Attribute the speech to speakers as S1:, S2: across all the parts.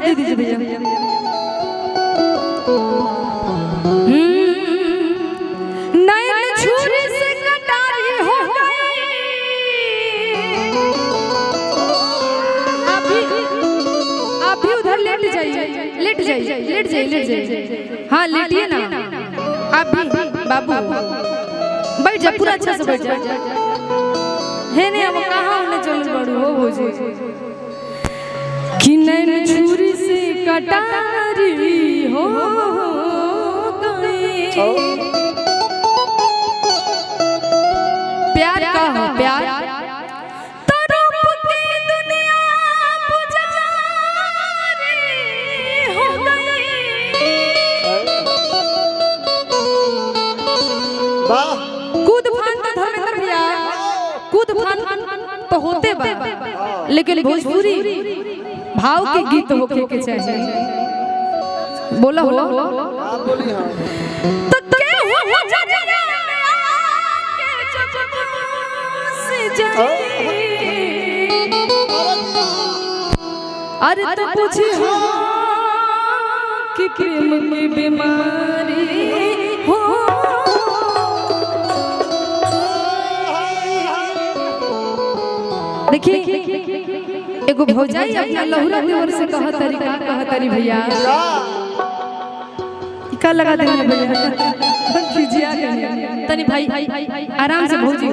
S1: F दे दीजिए भैया। नैन छुरी से कटारी हो गई, आप भी उधर लेट जाइए, लेट जाइए, लेट जाइए, लेट जाइए। हाँ लेटिए ना आप भी बाबू, बैठ जा, पूरा अच्छा से बैठ जा। है नहीं अब कहाँ उन्हें चल बड़ू हो जी कि नैन छुरी से कटारी हो गई। प्यार का हो प्यार कूद फान तो धर्मेंद्र भैया, कूद फान तो होते बा, लेकिन भोजपुरी भाव के गीत होके के चाहिए। बोला हो
S2: बोली हाँ।
S1: तो के हो जजरा में आके जब से जाए, अरे तो पूछी हो कि प्रेम में बीमारी हो। देखिए एगो भौजाई अपना लहुरा देवर से कहतरी भैया का लगा देंगे भैया तनी भाई आराम से भौजी,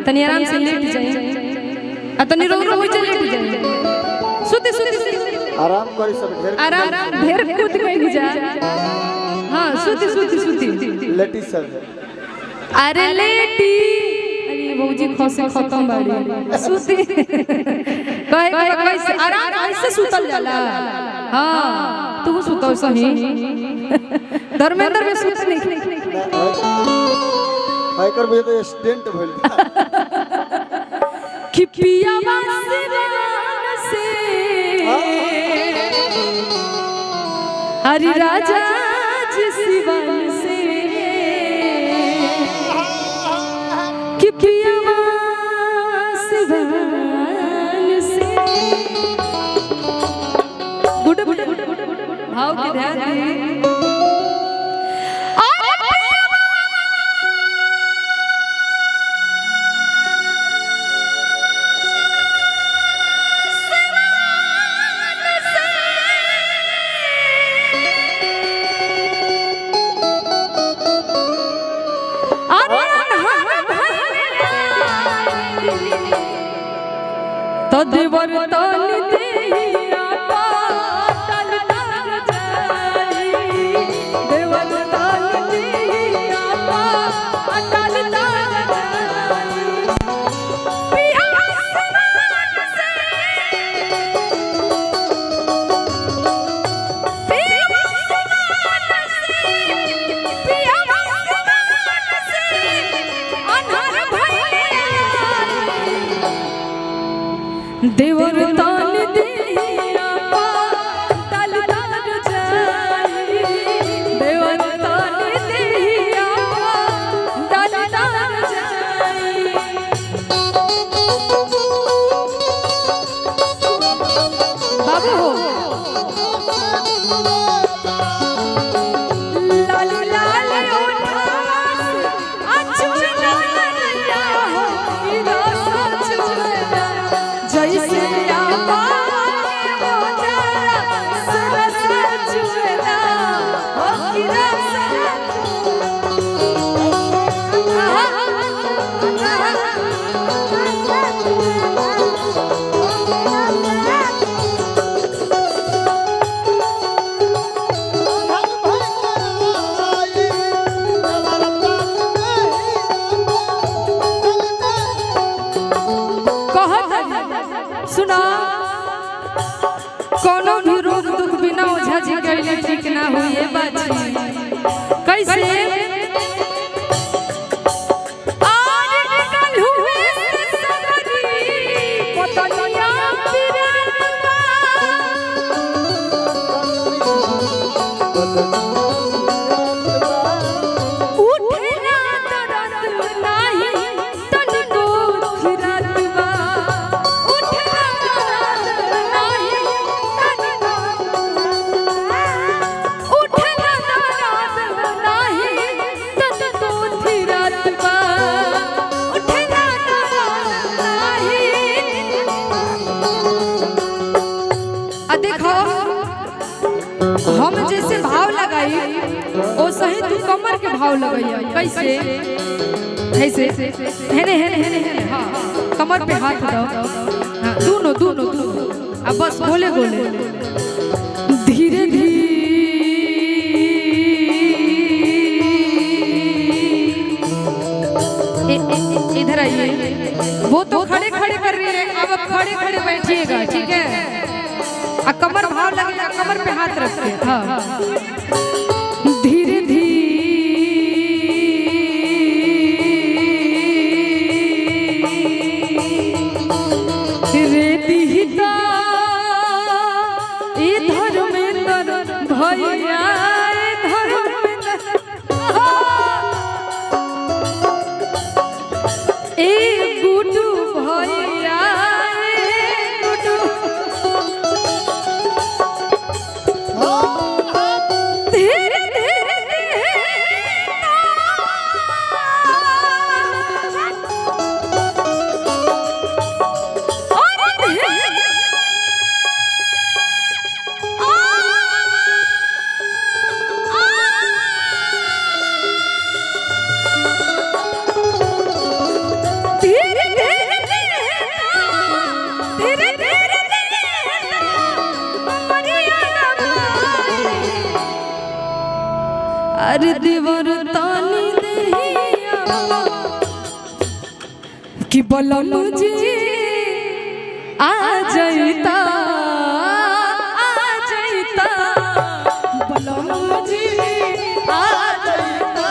S1: तनी आराम से लेट जाए, आ तनी रो रो हो जाए, लेट जाए, सुती सुती
S2: आराम करी सब ढेर
S1: आराम ढेर कूद के जा। हां सुती सुती सुती
S2: लेटी सब।
S1: अरे लेटी भौजी खसे खत्म बाड़ी सुती कहे कैसे आराम कैसे सुतल जाला। हां तू सुतो सही धर्मेंद्र में सुत नहीं
S2: भाई कर भैया तो स्टेंट भइल
S1: कि पिया वासिवान से हरि राजा जी सिवान से कि पिया वासिवान से। गुड भाव के ध्यान दे। तो देवर तल देहिया पातल तर जाई, देवर तल देहिया पातल तर जाई। पिया समान से पिया समान से पिया समान से अनहर भइया देवर ताल देहिया पातल तर जाई, देवर ताल देहिया पातल तर जाई। बाबू हो लाल लाल ओठास अचुला नैया हो रस चुला जैसे आपा मोजरा सरस चुला हो की रस। सुना कोनो भी रोग दुख बिना ओझा जी गईले ठीक ना हुई बाजी कैसे आज निकल हुए सगरी पतनिया उठे ना दर्द नाही तनिको खिरात बा, उठे ना दर्द नाही तनिको देखो हम जैसे भाव लगाई ओ सही तू कमर के भाव लगाइया कैसे ऐसे हेने हेने हेने हेने हां कमर पे हाथ दो हां दोनों दोनों दोनों अब बस बोले बोले धीरे धीरे इधर आइए वो तो खड़े खड़े कर रही है अब खड़े खड़े बैठिएगा ठीक है आ कमर भाव लगेगा कमर पे हाथ रख के हाँ धीरे धीरे दिहिता इधर में तर भैया इधर में ए गुडू भैया गुडू धीरे धीरे और धीरे अरे देवर तानी देहिया कि बलम जी आ जाइता बलम जी आ जाइता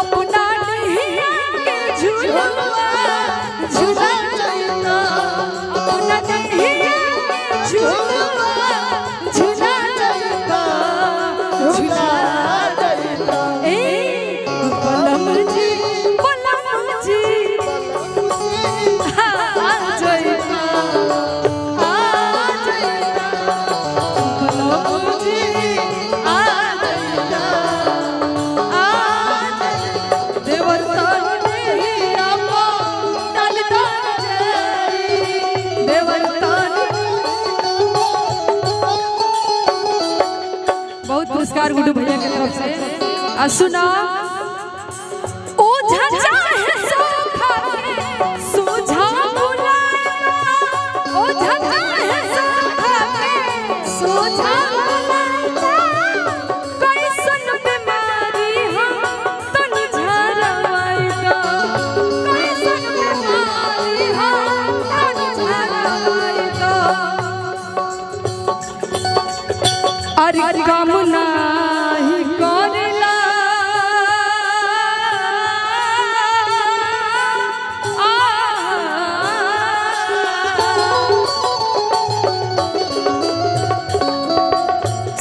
S1: अपना देहिया के झूला झूला जाइता अपना देहिया के झूला पुरस्कार गुड्डू भैया की तरफ से सुना ओ झचा है सोखा के सोझा बुलाया ओ झचा है सोखा के सोझा बुलाया कैसन बीमारी हम तनी झरवाइगा कैसन बीमारी हम तनी झरवाइगा अरे काम नाही करेला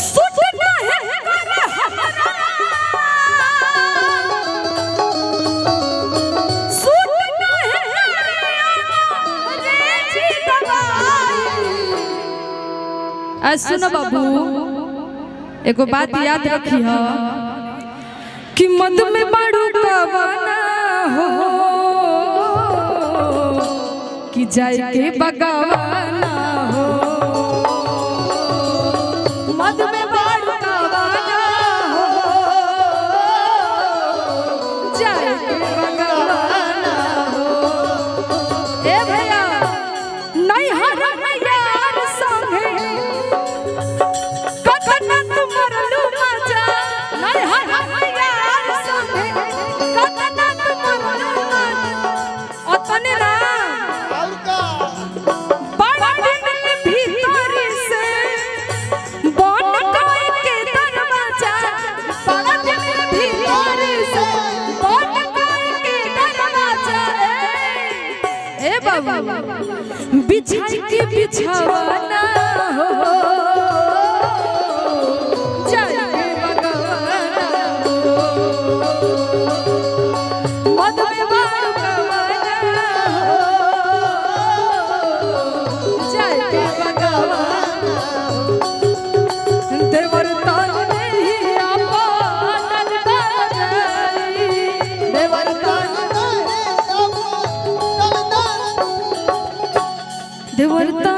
S1: सुट नहीं करे सुट नहीं करे रे जी दवाई सुनो बाबू एगो बात याद रखी हो कि मद में बाड़ू कवाना हो कि जाए के बगावाना हो मद में बाड़ू कवाना हो जाए के बगावाना हो ए भैया नहीं हर यार संगे बिछाई के बिछावाना हो जाए बगवाना हो मद में बाड़ू कवाना हो जाए बगवाना देवर तान नहीं आपन दाई देवर तान देवर ता